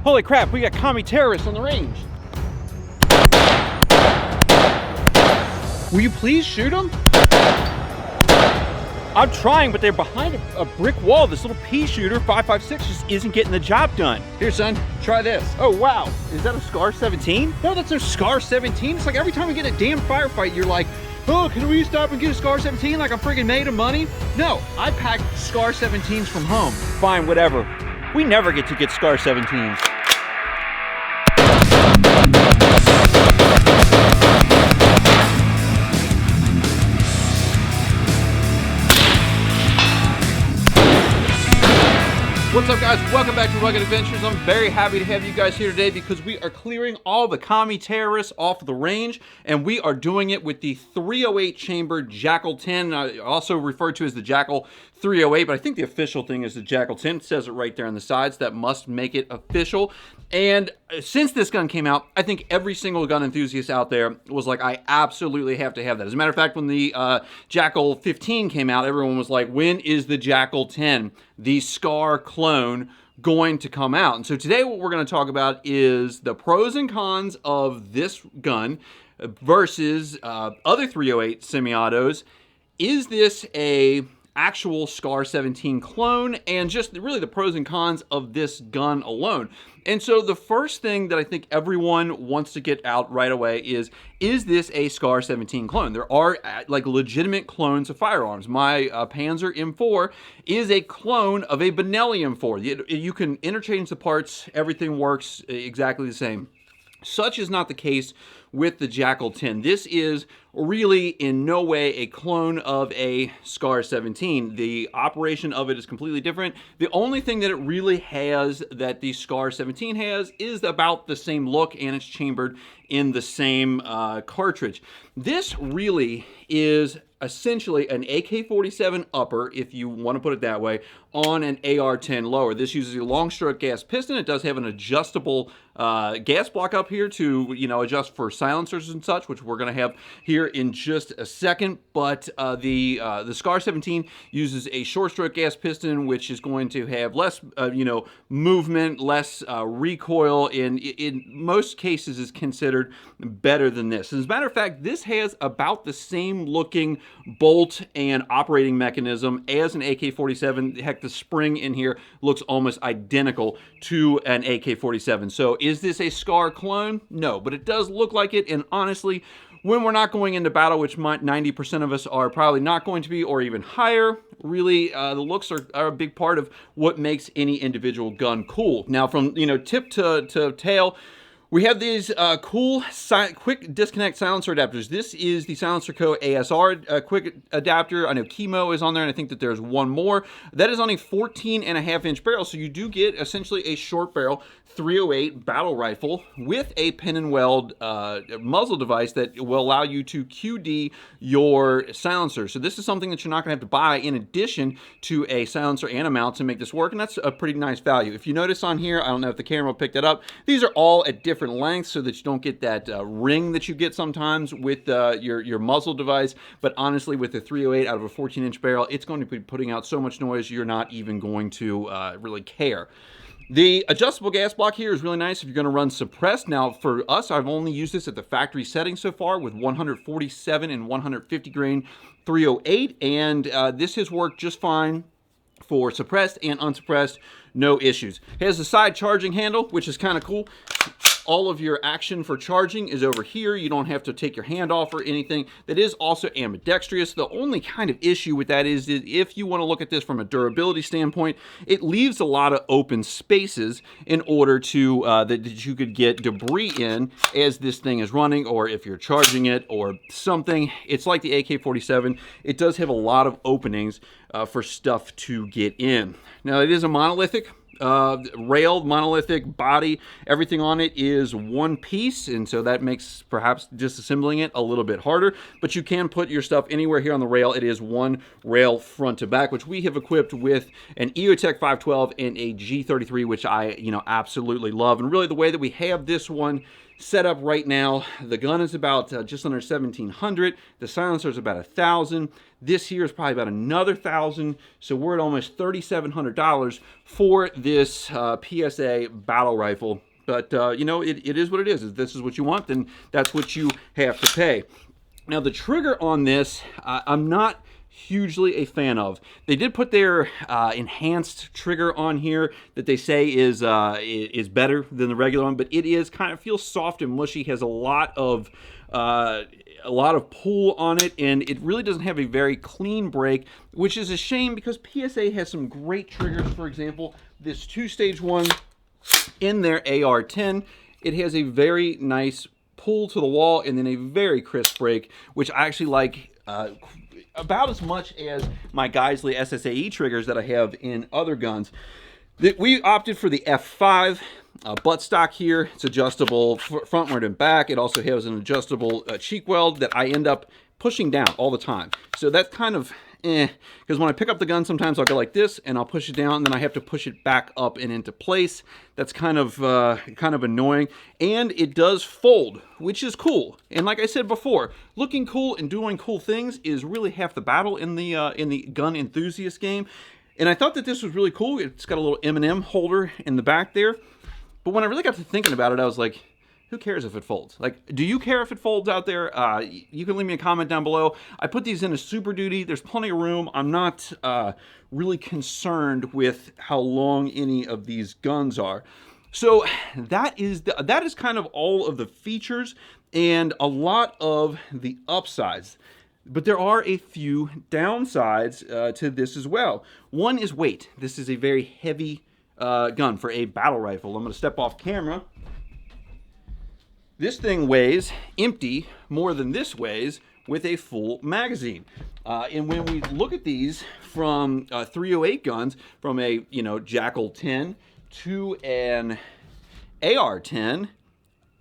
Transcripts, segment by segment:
Holy crap, we got commie terrorists on the range. Will you please shoot them? I'm trying, but they're behind a brick wall. This little pea shooter, 5.56, just isn't getting the job done. Here, son, try this. Oh, wow. Is that a SCAR 17? No, that's no SCAR 17. It's like every time we get a damn firefight, you're like, oh, can we stop and get a SCAR 17 like I'm friggin' made of money? No, I packed SCAR 17s from home. Fine, whatever. We never get to get SCAR 17s. What's up, guys? Welcome back to Rugged Adventures. I'm very happy to have you guys here today because we are clearing all the commie terrorists off the range, and we are doing it with the 308 chamber Jakl-10, also referred to as the Jakl 308, but I think the official thing is the Jakl-10. It says it right there on the sides. That must make it official. And since this gun came out, I think every single gun enthusiast out there was like, I absolutely have to have that. As a matter of fact, when the Jakl-15 came out, everyone was like, when is the Jakl-10, the SCAR clone, going to come out? And so today what we're going to talk about is the pros and cons of this gun versus other 308 semi-autos. Is this a actual SCAR 17 clone, and just really the pros and cons of this gun alone. And so the first thing that I think everyone wants to get out right away is this a SCAR 17 clone? There are like legitimate clones of firearms. My Panzer M4 is a clone of a Benelli M4. You can interchange the parts, everything works exactly the same. Such is not the case with the Jakl-10. This is really in no way a clone of a SCAR 17. The operation of it is completely different. The only thing that it really has that the SCAR 17 has is about the same look, and it's chambered in the same cartridge. This really is essentially an AK-47 upper, if you want to put it that way, on an AR-10 lower. This uses a long stroke gas piston. It does have an adjustable gas block up here to, adjust for silencers and such, which we're going to have here in just a second. But the SCAR 17 uses a short stroke gas piston, which is going to have less, movement, less recoil, and in most cases is considered better than this. As a matter of fact, this has about the same looking bolt and operating mechanism as an AK-47. Heck, the spring in here looks almost identical to an AK-47. So is this a SCAR clone? No, but it does look like it, and honestly, when we're not going into battle, which 90% of us are probably not going to be, or even higher, really, the looks are a big part of what makes any individual gun cool. Now, from tip to tail, we have these cool quick disconnect silencer adapters. This is the Silencer Co. ASR quick adapter. I know Chemo is on there, and I think that there's one more. That is on a 14.5-inch barrel, so you do get essentially a short barrel 308 battle rifle with a pin and weld muzzle device that will allow you to QD your silencer. So this is something that you're not going to have to buy in addition to a silencer and a mount to make this work, and that's a pretty nice value. If you notice on here, I don't know if the camera will pick that up, these are all at different lengths so that you don't get that ring that you get sometimes with your muzzle device. But honestly, with the 308 out of a 14-inch barrel, it's going to be putting out so much noise you're not even going to really care. The adjustable gas block here is really nice if you're going to run suppressed. Now, for us, I've only used this at the factory setting so far with 147 and 150 grain 308, and this has worked just fine for suppressed and unsuppressed, no issues. It has a side charging handle, which is kind of cool. All of your action for charging is over here. You don't have to take your hand off or anything. That is also ambidextrous. The only kind of issue with that is that if you want to look at this from a durability standpoint, it leaves a lot of open spaces in order to that you could get debris in as this thing is running, or if you're charging it or something. It's like the AK-47. It does have a lot of openings for stuff to get in. Now, it is a monolithic rail, monolithic body. Everything on it is one piece, and so that makes perhaps disassembling it a little bit harder, but you can put your stuff anywhere here on the rail. It is one rail front to back, which we have equipped with an EOTech 512 and a G33, which I absolutely love. And really the way that we have this one setup right now. The gun is about just under 1,700. The silencer is about 1,000. This here is probably about another 1,000. So we're at almost $3,700 for this PSA battle rifle. But, you know, it is what it is. If this is what you want, then that's what you have to pay. Now, the trigger on this, I'm not hugely a fan of. They did put their enhanced trigger on here that they say is better than the regular one, but it is kind of feels soft and mushy, has a lot of pull on it, and it really doesn't have a very clean break, which is a shame because PSA has some great triggers. For example, this two-stage one in their AR-10, it has a very nice pull to the wall and then a very crisp break, which I actually like about as much as my Geisley SSAE triggers that I have in other guns. We opted for the F5 buttstock here. It's adjustable frontward and back. It also has an adjustable cheek weld that I end up pushing down all the time. So that's kind of because when I pick up the gun, sometimes I'll go like this and I'll push it down, and then I have to push it back up and into place. That's kind of annoying, and it does fold, which is cool. And like I said before, looking cool and doing cool things is really half the battle in the gun enthusiast game. And I thought that this was really cool. It's got a little M&M holder in the back there, but when I really got to thinking about it, I was like, who cares if it folds? Like, do you care if it folds out there? You can leave me a comment down below. I put these in a Super Duty. There's plenty of room. I'm not really concerned with how long any of these guns are. So that is kind of all of the features and a lot of the upsides. But there are a few downsides to this as well. One is weight. This is a very heavy gun for a battle rifle. I'm going to step off camera. This thing weighs empty more than this weighs with a full magazine. And when we look at these from 308 guns, from a Jakl-10 to an AR-10,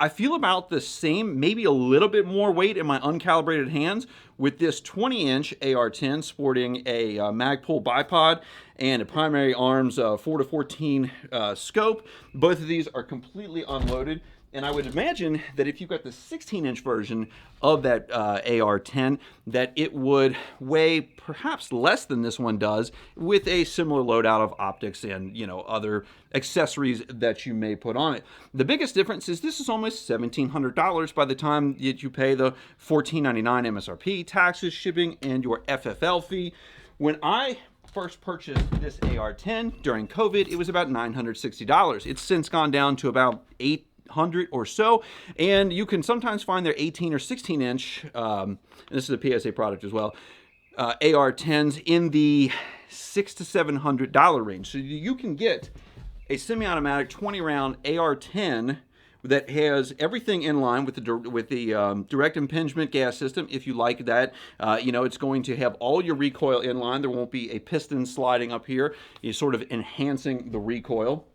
I feel about the same, maybe a little bit more weight in my uncalibrated hands with this 20-inch AR-10 sporting a Magpul bipod and a primary arms 4-14 scope. Both of these are completely unloaded. And I would imagine that if you've got the 16-inch version of that AR-10, that it would weigh perhaps less than this one does, with a similar loadout of optics and other accessories that you may put on it. The biggest difference is this is almost $1,700 by the time that you pay the $1,499 MSRP, taxes, shipping, and your FFL fee. When I first purchased this AR-10 during COVID, it was about $960. It's since gone down to about $800 or so, and you can sometimes find their 18 or 16 inch and this is a PSA product as well, AR-10s in the $600 to $700 range. So you can get a semi-automatic 20 round AR-10 that has everything in line with the direct impingement gas system. If you like that, it's going to have all your recoil in line. There won't be a piston sliding up here. You're sort of enhancing the recoil,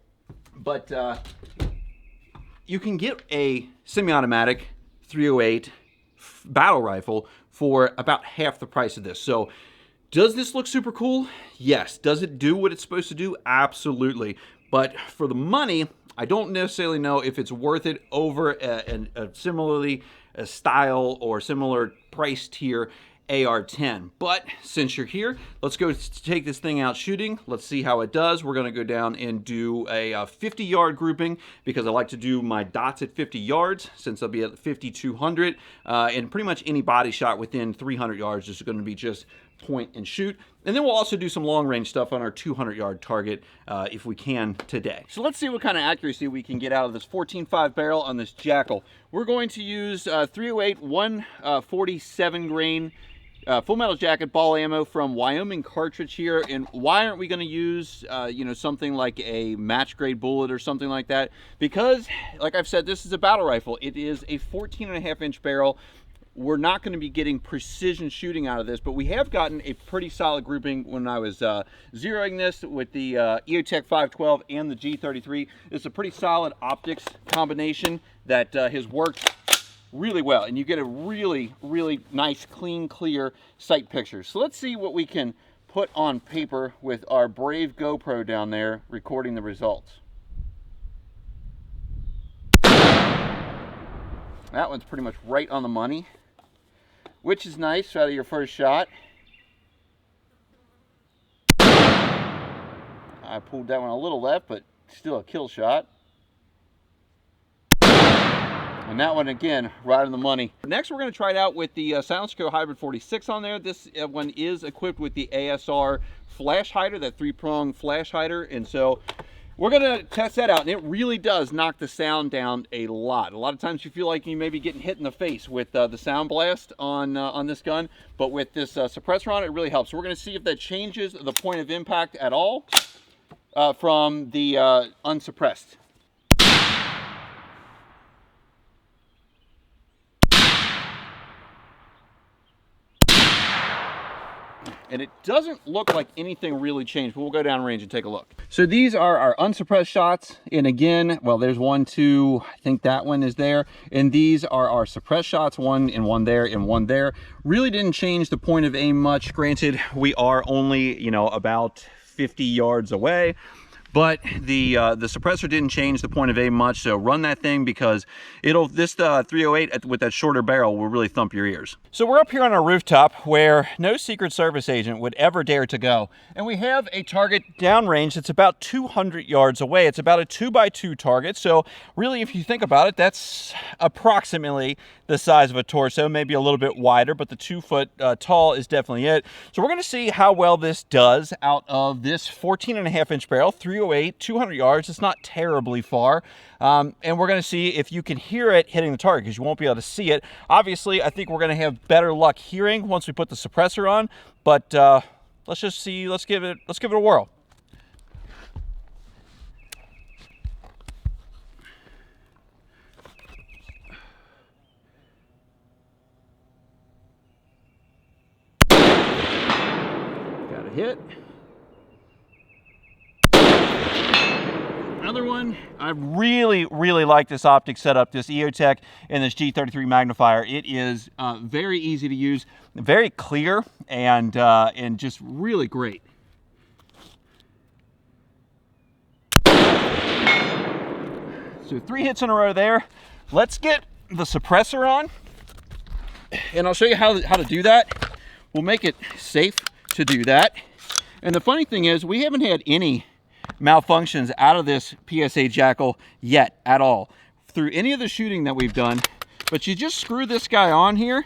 but you can get a semi-automatic 308 battle rifle for about half the price of this. So does this look super cool? Yes. Does it do what it's supposed to do? Absolutely. But for the money, I don't necessarily know if it's worth it over a similarly style or similar price tier AR-10. But since you're here, let's go take this thing out shooting. Let's see how it does. We're going to go down and do a 50-yard grouping because I like to do my dots at 50 yards since they'll be at 5,200. And pretty much any body shot within 300 yards is going to be just point and shoot. And then we'll also do some long-range stuff on our 200-yard target if we can today. So let's see what kind of accuracy we can get out of this 14.5 barrel on this Jakl. We're going to use 308 147 grain Full Metal Jacket ball ammo from Wyoming Cartridge here. And why aren't we going to use something like a match grade bullet or something like that? Because, like I've said, this is a battle rifle. It is a 14.5-inch barrel. We're not going to be getting precision shooting out of this, but we have gotten a pretty solid grouping when I was zeroing this with the EOTech 512 and the G33. It's a pretty solid optics combination that has worked really well, and you get a really, really nice, clean, clear sight picture. So let's see what we can put on paper with our brave GoPro down there recording the results. That one's pretty much right on the money, which is nice out of your first shot. I pulled that one a little left, but still a kill shot. And that one, again, right on the money. Next, we're going to try it out with the Silencer Hybrid 46 on there. This one is equipped with the ASR flash hider, that 3-prong flash hider. And so we're going to test that out. And it really does knock the sound down a lot. A lot of times you feel like you may be getting hit in the face with the sound blast on this gun. But with this suppressor on it, it really helps. So we're going to see if that changes the point of impact at all from the unsuppressed. And it doesn't look like anything really changed, but we'll go down range and take a look. So these are our unsuppressed shots. And again, well, there's 1, 2, I think that one is there. And these are our suppressed shots, one there and one there. Really didn't change the point of aim much. Granted, we are only, you know, about 50 yards away. But the suppressor didn't change the point of aim much, so run that thing because this 308 with that shorter barrel will really thump your ears. So we're up here on our rooftop where no Secret Service agent would ever dare to go. And we have a target downrange that's about 200 yards away. It's about a 2x2 target, so really if you think about it, that's approximately the size of a torso, maybe a little bit wider, but the 2 foot tall is definitely it. So we're gonna see how well this does out of this 14.5-inch barrel, 308, 200 yards. It's not terribly far. And we're gonna see if you can hear it hitting the target because you won't be able to see it. Obviously, I think we're gonna have better luck hearing once we put the suppressor on, but let's just see, let's give it a whirl. Hit. Another one. I really like this optic setup, this EOTech and this G33 magnifier. It is very easy to use, very clear, and just really great. So 3 hits in a row there. Let's get the suppressor on, and I'll show you how to do that. We'll make it safe to do that. And the funny thing is, we haven't had any malfunctions out of this PSA Jakl yet at all through any of the shooting that we've done. But you just screw this guy on here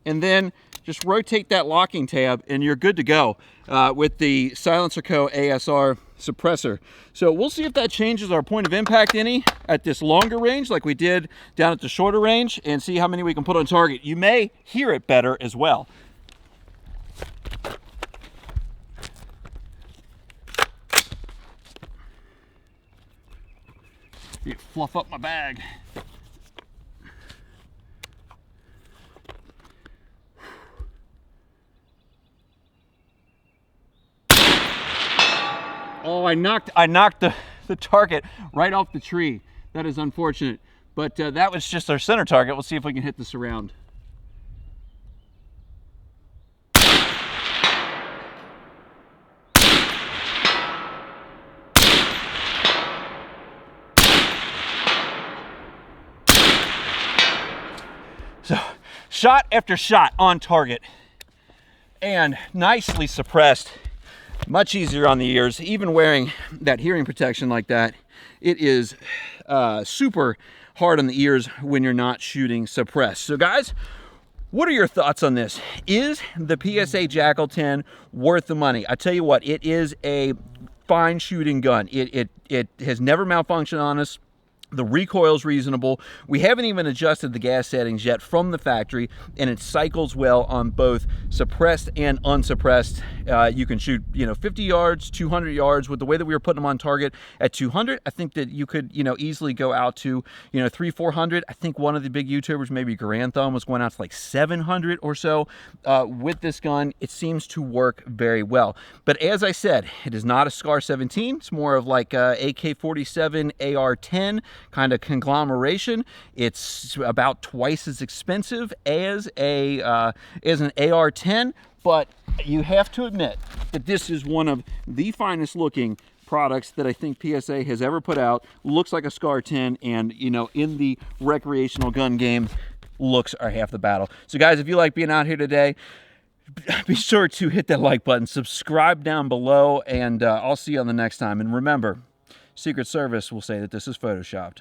and then just rotate that locking tab and you're good to go with the Silencer Co. ASR suppressor. So we'll see if that changes our point of impact any at this longer range like we did down at the shorter range, and see how many we can put on target. You may hear it better as well. You fluff up my bag. Oh, I knocked the target right off the tree. That is unfortunate. But that was just our center target. We'll see if we can hit the surround. So, shot after shot on target and nicely suppressed. Much easier on the ears. Even wearing that hearing protection like that, it is super hard on the ears when you're not shooting suppressed. So guys, what are your thoughts on this? Is the PSA Jakl-10 worth the money? I tell you what, it is a fine shooting gun. It has never malfunctioned on us. The recoil's reasonable. We haven't even adjusted the gas settings yet from the factory, and it cycles well on both suppressed and unsuppressed. You can shoot, 50 yards, 200 yards. With the way that we were putting them on target at 200, I think that you could, easily go out to, 300, 400. I think one of the big YouTubers, maybe Grand Thumb, was going out to like 700 or so. With this gun, it seems to work very well. But as I said, it is not a SCAR 17. It's more of like a AK-47 AR-10 kind of conglomeration. It's about twice as expensive as an AR-10, but you have to admit that this is one of the finest looking products that I think PSA has ever put out. Looks like a SCAR 10, and you know, in the recreational gun game, looks are half the battle. So guys, if you like being out here today, be sure to hit that like button, subscribe down below, and I'll see you on the next time. And remember, Secret Service will say that this is photoshopped.